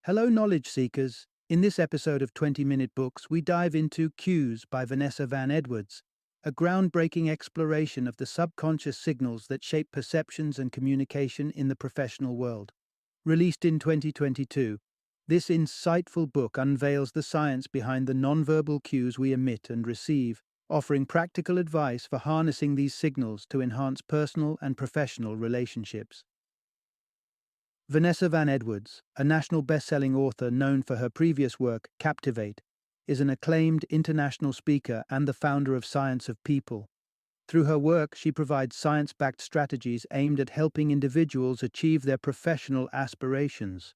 Hello, knowledge seekers. In this episode of 20-Minute Books, we dive into Cues by Vanessa Van Edwards, a groundbreaking exploration of the subconscious signals that shape perceptions and communication in the professional world. Released in 2022, this insightful book unveils the science behind the nonverbal cues we emit and receive, offering practical advice for harnessing these signals to enhance personal and professional relationships. Vanessa Van Edwards, a national best-selling author known for her previous work, Captivate, is an acclaimed international speaker and the founder of Science of People. Through her work, she provides science-backed strategies aimed at helping individuals achieve their professional aspirations.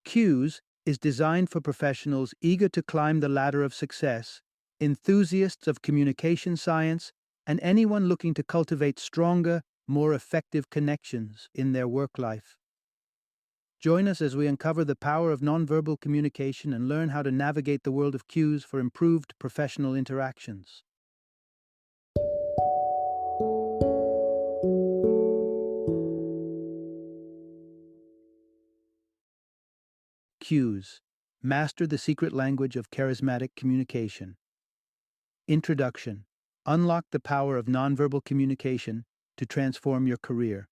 Cues is designed for professionals eager to climb the ladder of success, enthusiasts of communication science, and anyone looking to cultivate stronger, more effective connections in their work life. Join us as we uncover the power of nonverbal communication and learn how to navigate the world of cues for improved professional interactions. Cues. Master the secret language of charismatic communication. Introduction. Unlock the power of nonverbal communication to transform your career.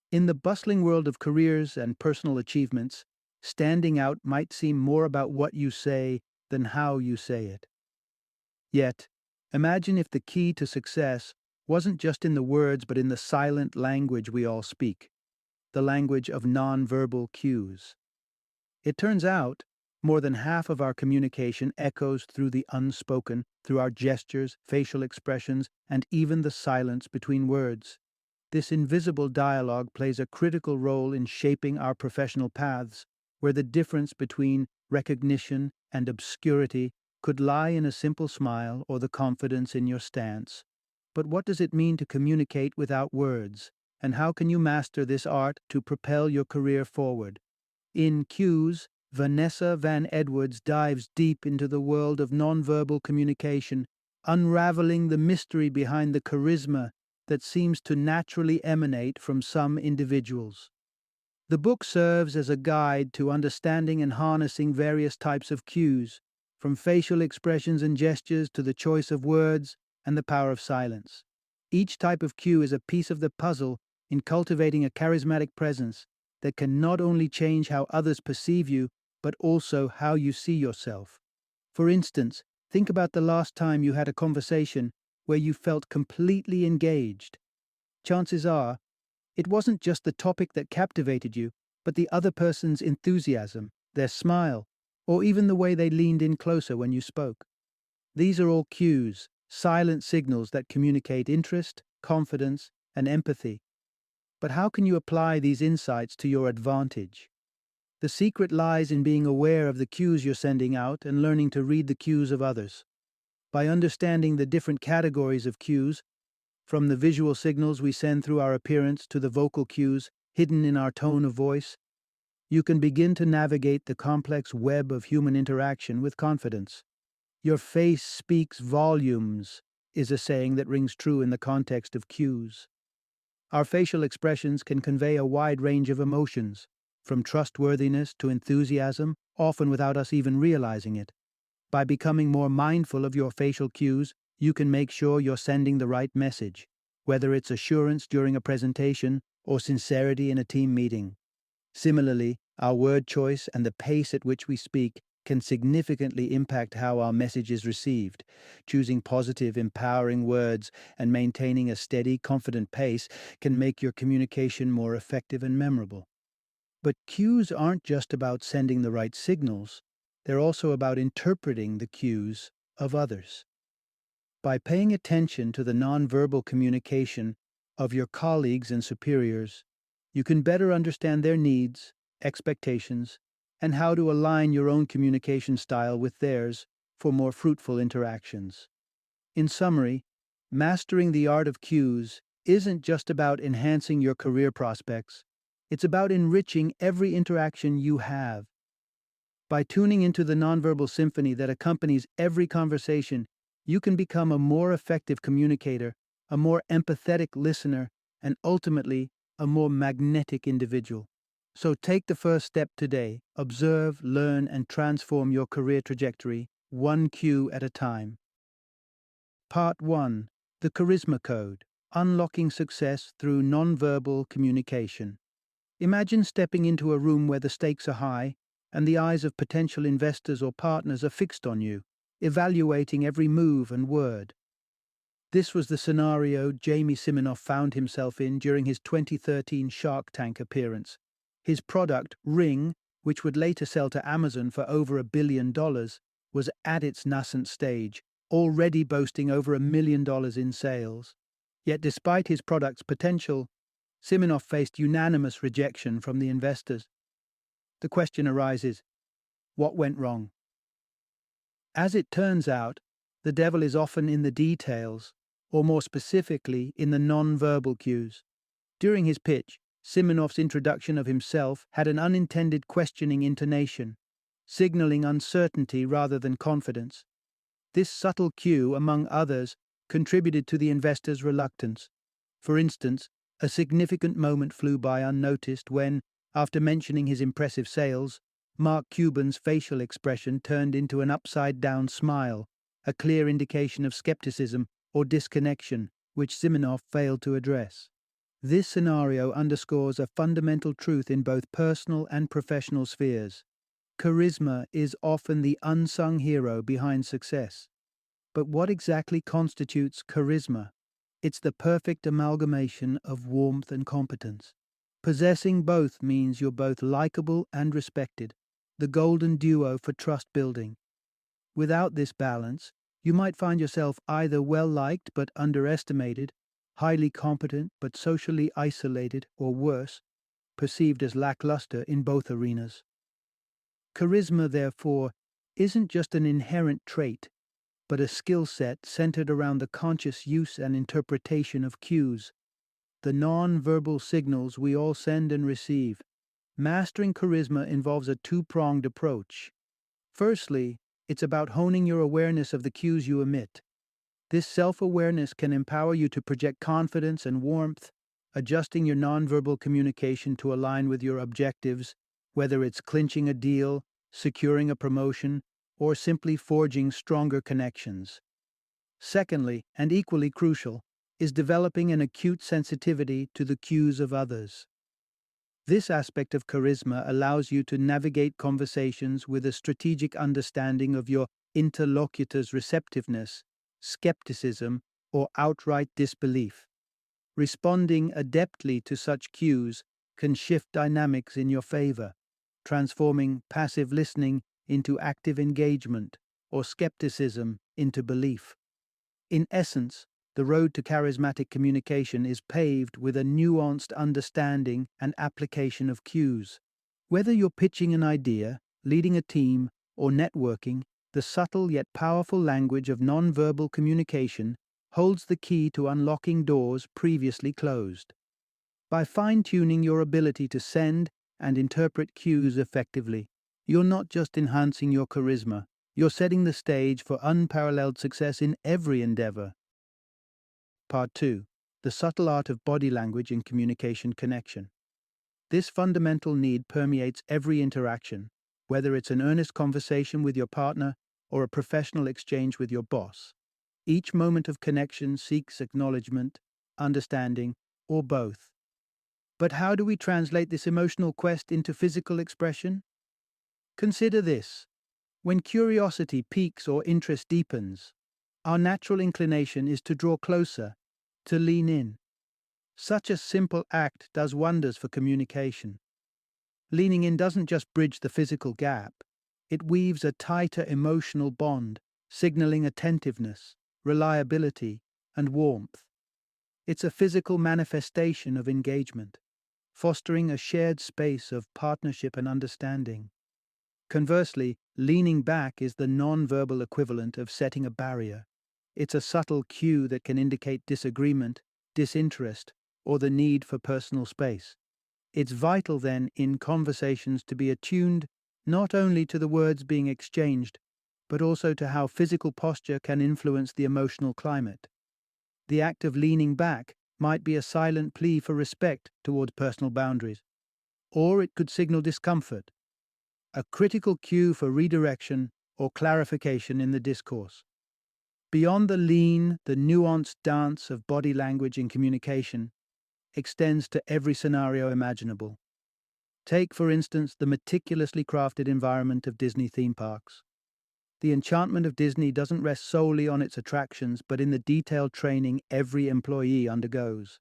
In the bustling world of careers and personal achievements, standing out might seem more about what you say than how you say it. Yet, imagine if the key to success wasn't just in the words but in the silent language we all speak, the language of nonverbal cues. It turns out, more than half of our communication echoes through the unspoken, through our gestures, facial expressions, and even the silence between words. This invisible dialogue plays a critical role in shaping our professional paths, where the difference between recognition and obscurity could lie in a simple smile or the confidence in your stance. But what does it mean to communicate without words, and how can you master this art to propel your career forward? In Cues, Vanessa Van Edwards dives deep into the world of nonverbal communication, unraveling the mystery behind the charisma that seems to naturally emanate from some individuals. The book serves as a guide to understanding and harnessing various types of cues, from facial expressions and gestures to the choice of words and the power of silence. Each type of cue is a piece of the puzzle in cultivating a charismatic presence that can not only change how others perceive you, but also how you see yourself. For instance, think about the last time you had a conversation where you felt completely engaged. Chances are, it wasn't just the topic that captivated you, but the other person's enthusiasm, their smile, or even the way they leaned in closer when you spoke. These are all cues, silent signals that communicate interest, confidence, and empathy. But how can you apply these insights to your advantage? The secret lies in being aware of the cues you're sending out and learning to read the cues of others. By understanding the different categories of cues, from the visual signals we send through our appearance to the vocal cues hidden in our tone of voice, you can begin to navigate the complex web of human interaction with confidence. Your face speaks volumes is a saying that rings true in the context of cues. Our facial expressions can convey a wide range of emotions, from trustworthiness to enthusiasm, often without us even realizing it. By becoming more mindful of your facial cues, you can make sure you're sending the right message, whether it's assurance during a presentation or sincerity in a team meeting. Similarly, our word choice and the pace at which we speak can significantly impact how our message is received. Choosing positive, empowering words and maintaining a steady, confident pace can make your communication more effective and memorable. But cues aren't just about sending the right signals, they're also about interpreting the cues of others. By paying attention to the nonverbal communication of your colleagues and superiors, you can better understand their needs, expectations, and how to align your own communication style with theirs for more fruitful interactions. In summary, mastering the art of cues isn't just about enhancing your career prospects, it's about enriching every interaction you have. By tuning into the nonverbal symphony that accompanies every conversation, you can become a more effective communicator, a more empathetic listener, and ultimately, a more magnetic individual. So take the first step today. Observe, learn, and transform your career trajectory, one cue at a time. Part 1. The Charisma Code. Unlocking Success Through Nonverbal Communication. Imagine stepping into a room where the stakes are high and the eyes of potential investors or partners are fixed on you, evaluating every move and word. This was the scenario Jamie Siminoff found himself in during his 2013 Shark Tank appearance. His product, Ring, which would later sell to Amazon for over $1 billion, was at its nascent stage, already boasting over $1 million in sales. Yet despite his product's potential, Siminoff faced unanimous rejection from the investors. The question arises, what went wrong? As it turns out, the devil is often in the details, or more specifically, in the non-verbal cues. During his pitch, Siminoff's introduction of himself had an unintended questioning intonation, signaling uncertainty rather than confidence. This subtle cue, among others, contributed to the investor's reluctance. For instance, a significant moment flew by unnoticed when, after mentioning his impressive sales, Mark Cuban's facial expression turned into an upside-down smile, a clear indication of skepticism or disconnection, which Siminoff failed to address. This scenario underscores a fundamental truth in both personal and professional spheres. Charisma is often the unsung hero behind success. But what exactly constitutes charisma? It's the perfect amalgamation of warmth and competence. Possessing both means you're both likable and respected, the golden duo for trust building. Without this balance, you might find yourself either well-liked but underestimated, highly competent but socially isolated, or worse, perceived as lackluster in both arenas. Charisma, therefore, isn't just an inherent trait, but a skill set centered around the conscious use and interpretation of cues, the non-verbal signals we all send and receive. Mastering charisma involves a two-pronged approach. Firstly, it's about honing your awareness of the cues you emit. This self-awareness can empower you to project confidence and warmth, adjusting your nonverbal communication to align with your objectives, whether it's clinching a deal, securing a promotion, or simply forging stronger connections. Secondly, and equally crucial, is developing an acute sensitivity to the cues of others. This aspect of charisma allows you to navigate conversations with a strategic understanding of your interlocutor's receptiveness, skepticism, or outright disbelief. Responding adeptly to such cues can shift dynamics in your favor, transforming passive listening into active engagement or skepticism into belief. In essence, the road to charismatic communication is paved with a nuanced understanding and application of cues. Whether you're pitching an idea, leading a team, or networking, the subtle yet powerful language of nonverbal communication holds the key to unlocking doors previously closed. By fine-tuning your ability to send and interpret cues effectively, you're not just enhancing your charisma, you're setting the stage for unparalleled success in every endeavor. Part 2. The subtle art of body language in communication connection. This fundamental need permeates every interaction, whether it's an earnest conversation with your partner or a professional exchange with your boss. Each moment of connection seeks acknowledgement, understanding, or both. But how do we translate this emotional quest into physical expression? Consider this. When curiosity peaks or interest deepens, our natural inclination is to draw closer, to lean in. Such a simple act does wonders for communication. Leaning in doesn't just bridge the physical gap, it weaves a tighter emotional bond, signaling attentiveness, reliability, and warmth. It's a physical manifestation of engagement, fostering a shared space of partnership and understanding. Conversely, leaning back is the non-verbal equivalent of setting a barrier. It's a subtle cue that can indicate disagreement, disinterest, or the need for personal space. It's vital then in conversations to be attuned not only to the words being exchanged, but also to how physical posture can influence the emotional climate. The act of leaning back might be a silent plea for respect toward personal boundaries, or it could signal discomfort, a critical cue for redirection or clarification in the discourse. Beyond the lean, the nuanced dance of body language in communication extends to every scenario imaginable. Take, for instance, the meticulously crafted environment of Disney theme parks. The enchantment of Disney doesn't rest solely on its attractions, but in the detailed training every employee undergoes.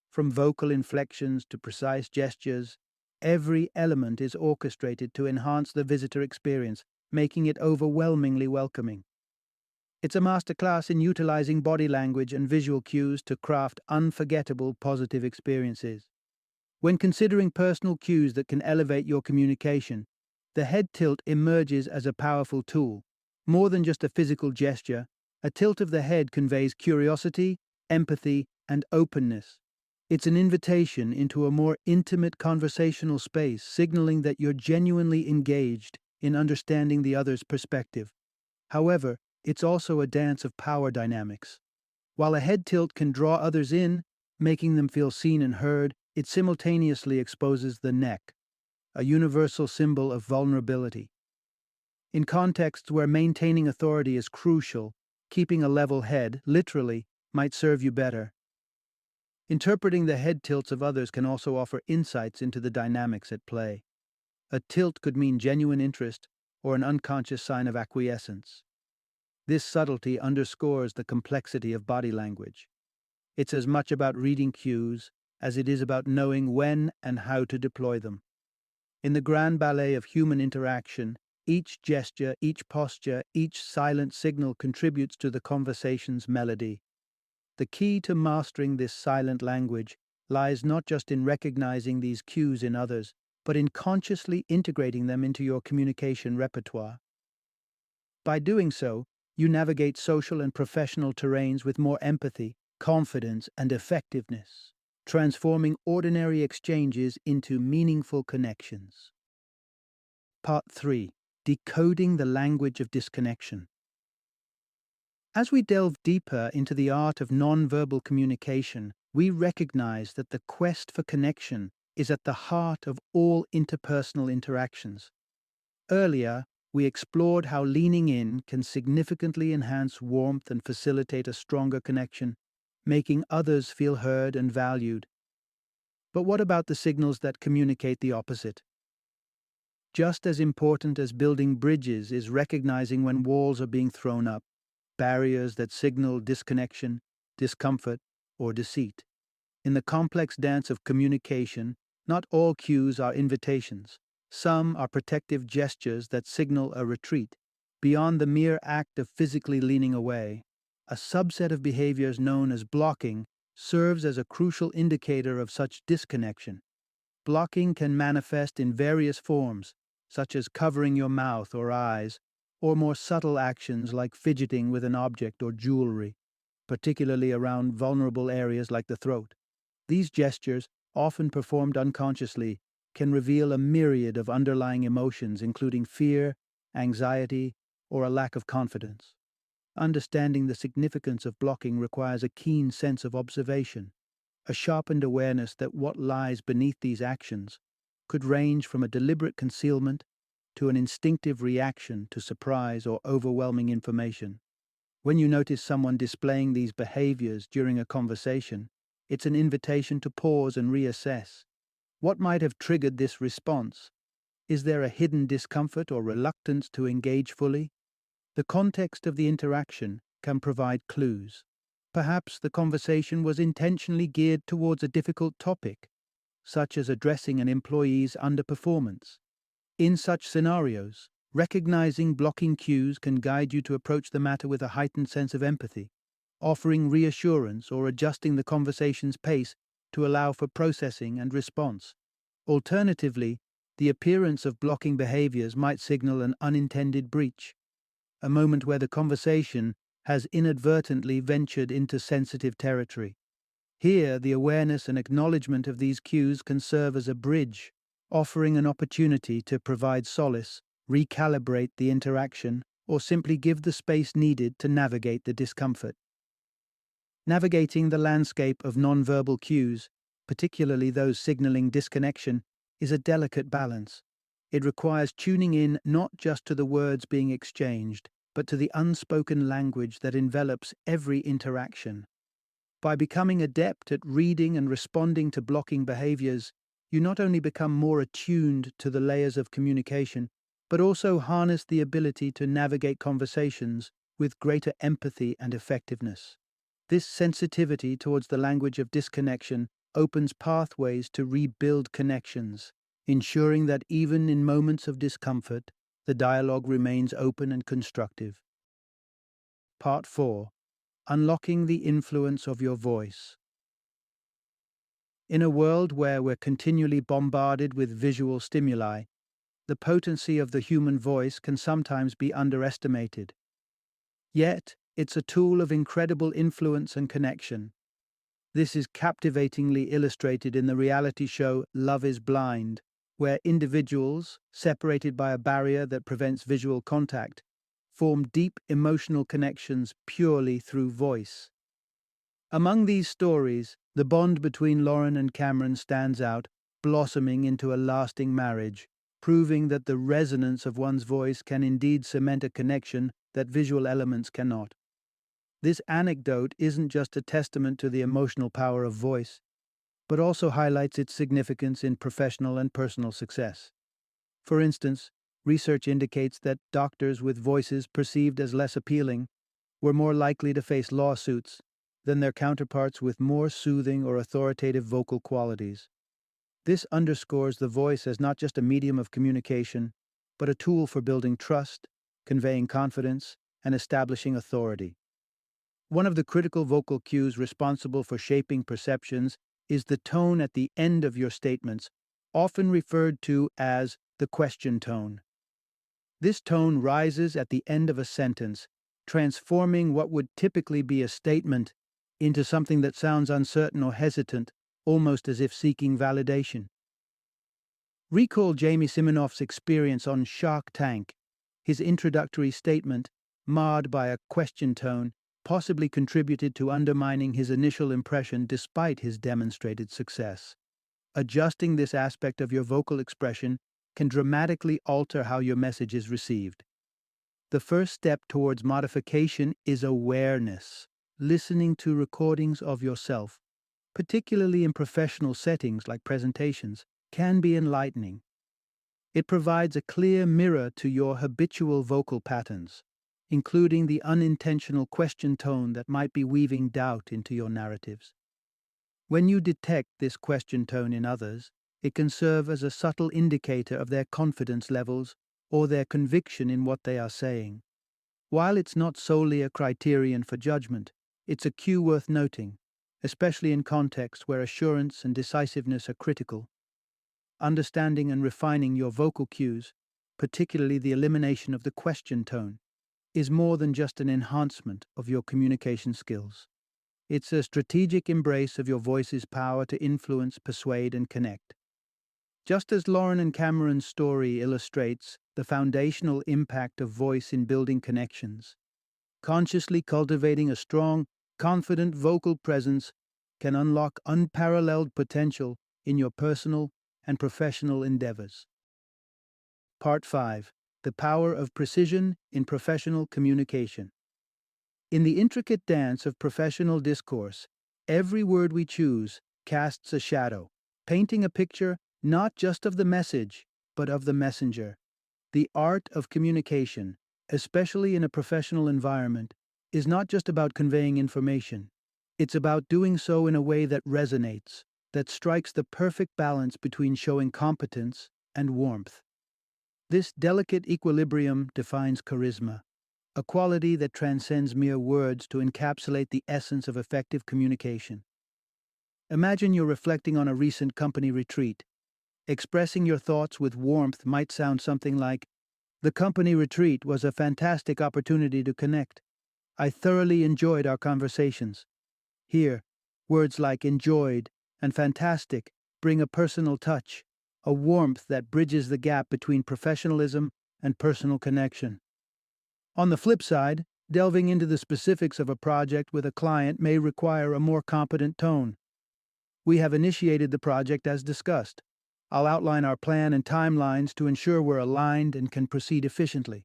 From vocal inflections to precise gestures, every element is orchestrated to enhance the visitor experience, making it overwhelmingly welcoming. It's a masterclass in utilizing body language and visual cues to craft unforgettable positive experiences. When considering personal cues that can elevate your communication, the head tilt emerges as a powerful tool. More than just a physical gesture, a tilt of the head conveys curiosity, empathy, and openness. It's an invitation into a more intimate conversational space, signaling that you're genuinely engaged in understanding the other's perspective. However, it's also a dance of power dynamics. While a head tilt can draw others in, making them feel seen and heard, it simultaneously exposes the neck, a universal symbol of vulnerability. In contexts where maintaining authority is crucial, keeping a level head, literally, might serve you better. Interpreting the head tilts of others can also offer insights into the dynamics at play. A tilt could mean genuine interest or an unconscious sign of acquiescence. This subtlety underscores the complexity of body language. It's as much about reading cues as it is about knowing when and how to deploy them. In the grand ballet of human interaction, each gesture, each posture, each silent signal contributes to the conversation's melody. The key to mastering this silent language lies not just in recognizing these cues in others, but in consciously integrating them into your communication repertoire. By doing so, you navigate social and professional terrains with more empathy, confidence, and effectiveness, transforming ordinary exchanges into meaningful connections. Part 3. Decoding the language of disconnection. As we delve deeper into the art of nonverbal communication, we recognize that the quest for connection is at the heart of all interpersonal interactions. Earlier, we explored how leaning in can significantly enhance warmth and facilitate a stronger connection, making others feel heard and valued. But what about the signals that communicate the opposite? Just as important as building bridges is recognizing when walls are being thrown up, barriers that signal disconnection, discomfort, or deceit. In the complex dance of communication, not all cues are invitations. Some are protective gestures that signal a retreat. Beyond the mere act of physically leaning away, a subset of behaviors known as blocking serves as a crucial indicator of such disconnection. Blocking can manifest in various forms, such as covering your mouth or eyes, or more subtle actions like fidgeting with an object or jewelry, particularly around vulnerable areas like the throat. These gestures, often performed unconsciously, can reveal a myriad of underlying emotions, including fear, anxiety, or a lack of confidence. Understanding the significance of blocking requires a keen sense of observation, a sharpened awareness that what lies beneath these actions could range from a deliberate concealment to an instinctive reaction to surprise or overwhelming information. When you notice someone displaying these behaviors during a conversation, it's an invitation to pause and reassess. What might have triggered this response? Is there a hidden discomfort or reluctance to engage fully? The context of the interaction can provide clues. Perhaps the conversation was intentionally geared towards a difficult topic, such as addressing an employee's underperformance. In such scenarios, recognizing blocking cues can guide you to approach the matter with a heightened sense of empathy, offering reassurance or adjusting the conversation's pace to allow for processing and response. Alternatively, the appearance of blocking behaviors might signal an unintended breach, a moment where the conversation has inadvertently ventured into sensitive territory. Here, the awareness and acknowledgement of these cues can serve as a bridge, offering an opportunity to provide solace, recalibrate the interaction, or simply give the space needed to navigate the discomfort. Navigating the landscape of nonverbal cues, particularly those signaling disconnection, is a delicate balance. It requires tuning in not just to the words being exchanged, but to the unspoken language that envelops every interaction. By becoming adept at reading and responding to blocking behaviors, you not only become more attuned to the layers of communication, but also harness the ability to navigate conversations with greater empathy and effectiveness. This sensitivity towards the language of disconnection opens pathways to rebuild connections, ensuring that even in moments of discomfort, the dialogue remains open and constructive. Part 4. Unlocking the influence of your voice. In a world where we're continually bombarded with visual stimuli, the potency of the human voice can sometimes be underestimated. Yet, it's a tool of incredible influence and connection. This is captivatingly illustrated in the reality show Love is Blind, where individuals, separated by a barrier that prevents visual contact, form deep emotional connections purely through voice. Among these stories, the bond between Lauren and Cameron stands out, blossoming into a lasting marriage, proving that the resonance of one's voice can indeed cement a connection that visual elements cannot. This anecdote isn't just a testament to the emotional power of voice, but also highlights its significance in professional and personal success. For instance, research indicates that doctors with voices perceived as less appealing were more likely to face lawsuits than their counterparts with more soothing or authoritative vocal qualities. This underscores the voice as not just a medium of communication, but a tool for building trust, conveying confidence, and establishing authority. One of the critical vocal cues responsible for shaping perceptions is the tone at the end of your statements, often referred to as the question tone. This tone rises at the end of a sentence, transforming what would typically be a statement into something that sounds uncertain or hesitant, almost as if seeking validation. Recall Jamie Siminoff's experience on Shark Tank. His introductory statement, marred by a question tone, possibly contributed to undermining his initial impression despite his demonstrated success. Adjusting this aspect of your vocal expression can dramatically alter how your message is received. The first step towards modification is awareness. Listening to recordings of yourself, particularly in professional settings like presentations, can be enlightening. It provides a clear mirror to your habitual vocal patterns, including the unintentional question tone that might be weaving doubt into your narratives. When you detect this question tone in others, it can serve as a subtle indicator of their confidence levels or their conviction in what they are saying. While it's not solely a criterion for judgment, it's a cue worth noting, especially in contexts where assurance and decisiveness are critical. Understanding and refining your vocal cues, particularly the elimination of the question tone, is more than just an enhancement of your communication skills. It's a strategic embrace of your voice's power to influence, persuade, and connect. Just as Lauren and Cameron's story illustrates the foundational impact of voice in building connections, consciously cultivating a strong, confident vocal presence can unlock unparalleled potential in your personal and professional endeavors. Part 5. The Power of Precision in Professional Communication. In the intricate dance of professional discourse, every word we choose casts a shadow, painting a picture not just of the message, but of the messenger. The art of communication, especially in a professional environment, is not just about conveying information. It's about doing so in a way that resonates, that strikes the perfect balance between showing competence and warmth. This delicate equilibrium defines charisma, a quality that transcends mere words to encapsulate the essence of effective communication. Imagine you're reflecting on a recent company retreat. Expressing your thoughts with warmth might sound something like, "The company retreat was a fantastic opportunity to connect. I thoroughly enjoyed our conversations." Here, words like enjoyed and fantastic bring a personal touch, a warmth that bridges the gap between professionalism and personal connection. On the flip side, delving into the specifics of a project with a client may require a more competent tone. "We have initiated the project as discussed. I'll outline our plan and timelines to ensure we're aligned and can proceed efficiently.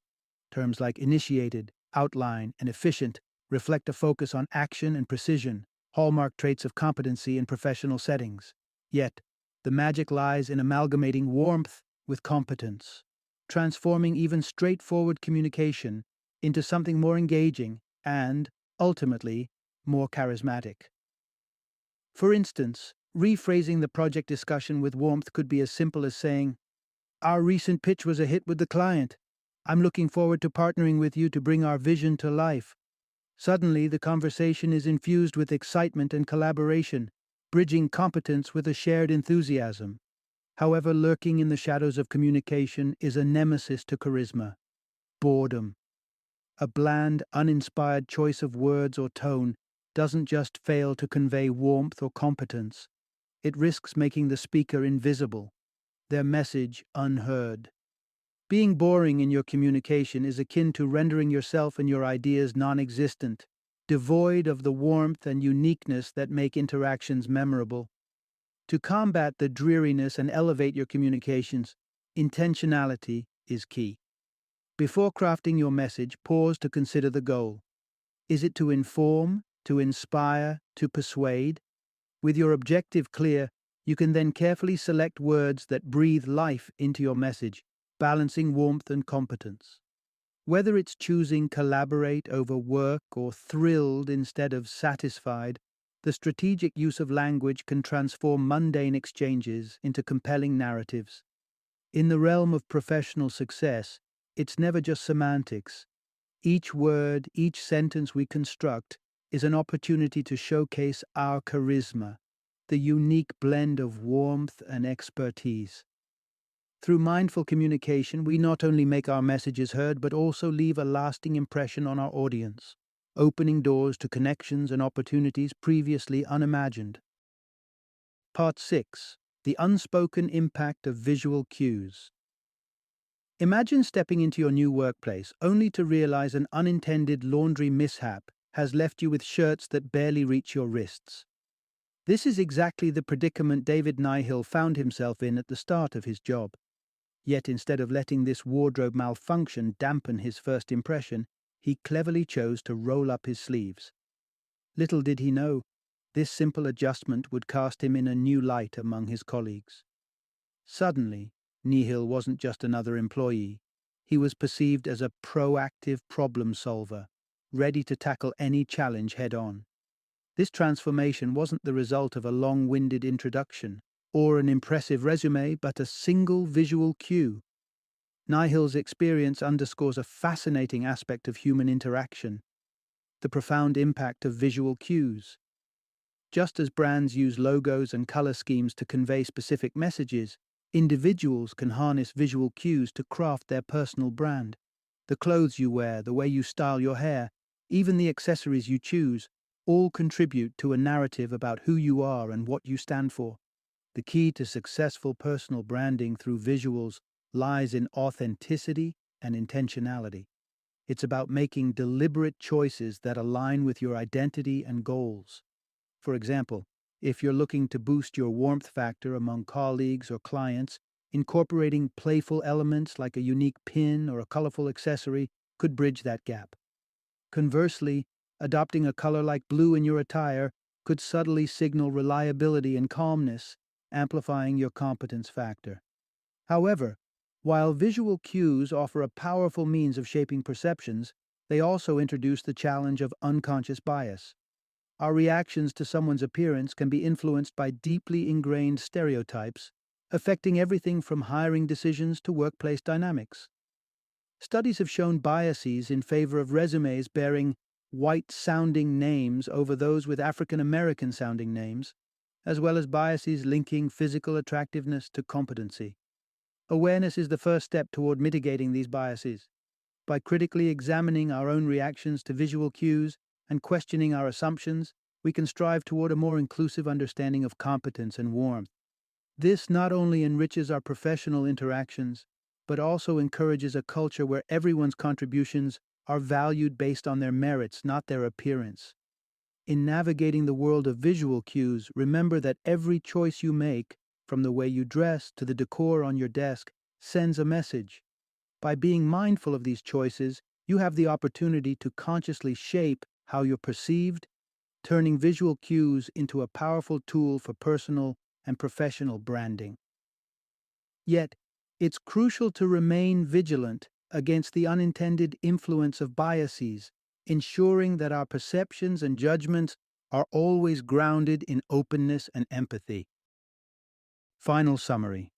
Terms like initiated, outline, and efficient reflect a focus on action and precision, hallmark traits of competency in professional settings. Yet, the magic lies in amalgamating warmth with competence, transforming even straightforward communication into something more engaging and, ultimately, more charismatic. For instance, rephrasing the project discussion with warmth could be as simple as saying, "Our recent pitch was a hit with the client. I'm looking forward to partnering with you to bring our vision to life." Suddenly, the conversation is infused with excitement and collaboration, bridging competence with a shared enthusiasm. However, lurking in the shadows of communication is a nemesis to charisma: boredom. A bland, uninspired choice of words or tone doesn't just fail to convey warmth or competence, it risks making the speaker invisible, their message unheard. Being boring in your communication is akin to rendering yourself and your ideas non existent, devoid of the warmth and uniqueness that make interactions memorable. To combat the dreariness and elevate your communications, intentionality is key. Before crafting your message, pause to consider the goal. Is it to inform, to inspire, to persuade? With your objective clear, you can then carefully select words that breathe life into your message, balancing warmth and competence. Whether it's choosing collaborate over work or thrilled instead of satisfied, the strategic use of language can transform mundane exchanges into compelling narratives. In the realm of professional success, it's never just semantics. Each word, each sentence we construct is an opportunity to showcase our charisma, the unique blend of warmth and expertise. Through mindful communication, we not only make our messages heard but also leave a lasting impression on our audience, opening doors to connections and opportunities previously unimagined. Part 6: The Unspoken Impact of Visual Cues. Imagine stepping into your new workplace only to realize an unintended laundry mishap has left you with shirts that barely reach your wrists. This is exactly the predicament David Nihill found himself in at the start of his job. Yet instead of letting this wardrobe malfunction dampen his first impression, he cleverly chose to roll up his sleeves. Little did he know, this simple adjustment would cast him in a new light among his colleagues. Suddenly, Nihill wasn't just another employee. He was perceived as a proactive problem solver, ready to tackle any challenge head-on. This transformation wasn't the result of a long-winded introduction or an impressive resume, but a single visual cue. Nihil's experience underscores a fascinating aspect of human interaction: the profound impact of visual cues. Just as brands use logos and color schemes to convey specific messages, individuals can harness visual cues to craft their personal brand. The clothes you wear, the way you style your hair, even the accessories you choose, all contribute to a narrative about who you are and what you stand for. The key to successful personal branding through visuals lies in authenticity and intentionality. It's about making deliberate choices that align with your identity and goals. For example, if you're looking to boost your warmth factor among colleagues or clients, incorporating playful elements like a unique pin or a colorful accessory could bridge that gap. Conversely, adopting a color like blue in your attire could subtly signal reliability and calmness, amplifying your competence factor. However, while visual cues offer a powerful means of shaping perceptions, they also introduce the challenge of unconscious bias. Our reactions to someone's appearance can be influenced by deeply ingrained stereotypes, affecting everything from hiring decisions to workplace dynamics. Studies have shown biases in favor of resumes bearing white-sounding names over those with African American-sounding names, as well as biases linking physical attractiveness to competency. Awareness is the first step toward mitigating these biases. By critically examining our own reactions to visual cues and questioning our assumptions, we can strive toward a more inclusive understanding of competence and warmth. This not only enriches our professional interactions, but also encourages a culture where everyone's contributions are valued based on their merits, not their appearance. In navigating the world of visual cues, remember that every choice you make, from the way you dress to the decor on your desk, sends a message. By being mindful of these choices, you have the opportunity to consciously shape how you're perceived, turning visual cues into a powerful tool for personal and professional branding. Yet, it's crucial to remain vigilant against the unintended influence of biases, ensuring that our perceptions and judgments are always grounded in openness and empathy. Final summary.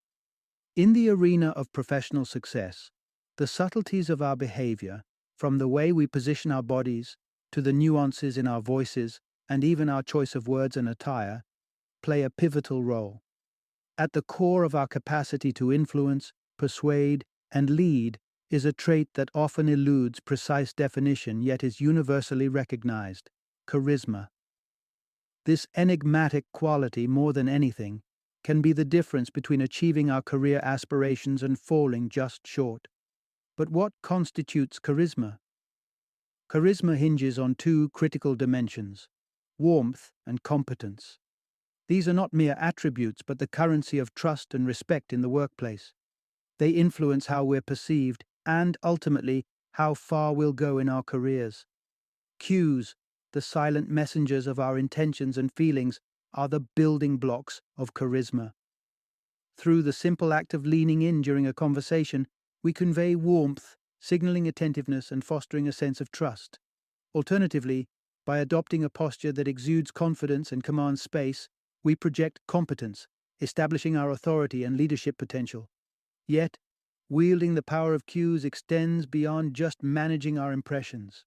In the arena of professional success, the subtleties of our behavior, from the way we position our bodies to the nuances in our voices and even our choice of words and attire, play a pivotal role. At the core of our capacity to influence, persuade, and lead is a trait that often eludes precise definition yet is universally recognized: charisma. This enigmatic quality, more than anything, can be the difference between achieving our career aspirations and falling just short. But what constitutes charisma? Charisma hinges on two critical dimensions: warmth and competence. These are not mere attributes, but the currency of trust and respect in the workplace. They influence how we're perceived and, ultimately, how far we'll go in our careers. Cues, the silent messengers of our intentions and feelings, are the building blocks of charisma. Through the simple act of leaning in during a conversation, we convey warmth, signaling attentiveness and fostering a sense of trust. Alternatively, by adopting a posture that exudes confidence and commands space, we project competence, establishing our authority and leadership potential. Yet, wielding the power of cues extends beyond just managing our impressions.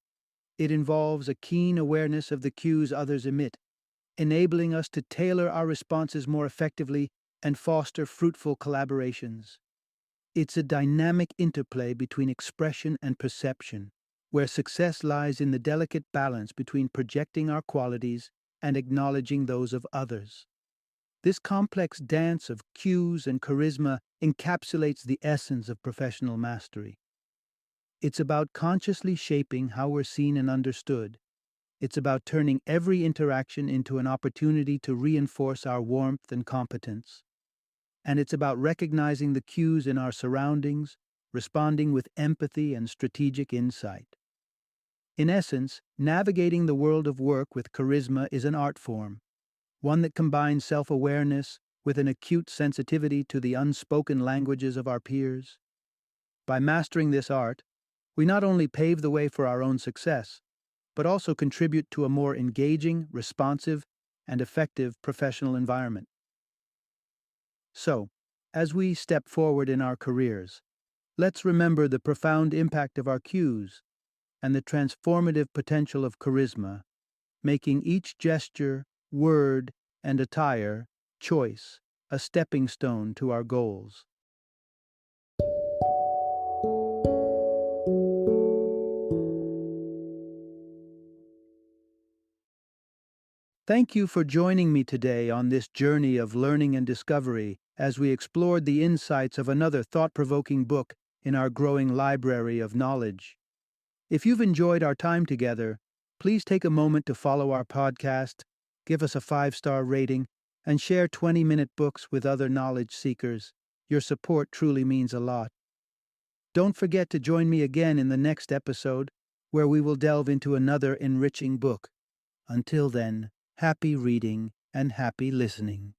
It involves a keen awareness of the cues others emit, enabling us to tailor our responses more effectively and foster fruitful collaborations. It's a dynamic interplay between expression and perception, where success lies in the delicate balance between projecting our qualities and acknowledging those of others. This complex dance of cues and charisma encapsulates the essence of professional mastery. It's about consciously shaping how we're seen and understood. It's about turning every interaction into an opportunity to reinforce our warmth and competence. And it's about recognizing the cues in our surroundings, responding with empathy and strategic insight. In essence, navigating the world of work with charisma is an art form, one that combines self-awareness with an acute sensitivity to the unspoken languages of our peers. By mastering this art, we not only pave the way for our own success, but also contribute to a more engaging, responsive, and effective professional environment. So, as we step forward in our careers, let's remember the profound impact of our cues and the transformative potential of charisma, making each gesture, word, and attire choice a stepping stone to our goals. Thank you for joining me today on this journey of learning and discovery as we explored the insights of another thought-provoking book in our growing library of knowledge. If you've enjoyed our time together, please take a moment to follow our podcast, give us a 5-star rating, and share 20-minute books with other knowledge seekers. Your support truly means a lot. Don't forget to join me again in the next episode, where we will delve into another enriching book. Until then, happy reading and happy listening.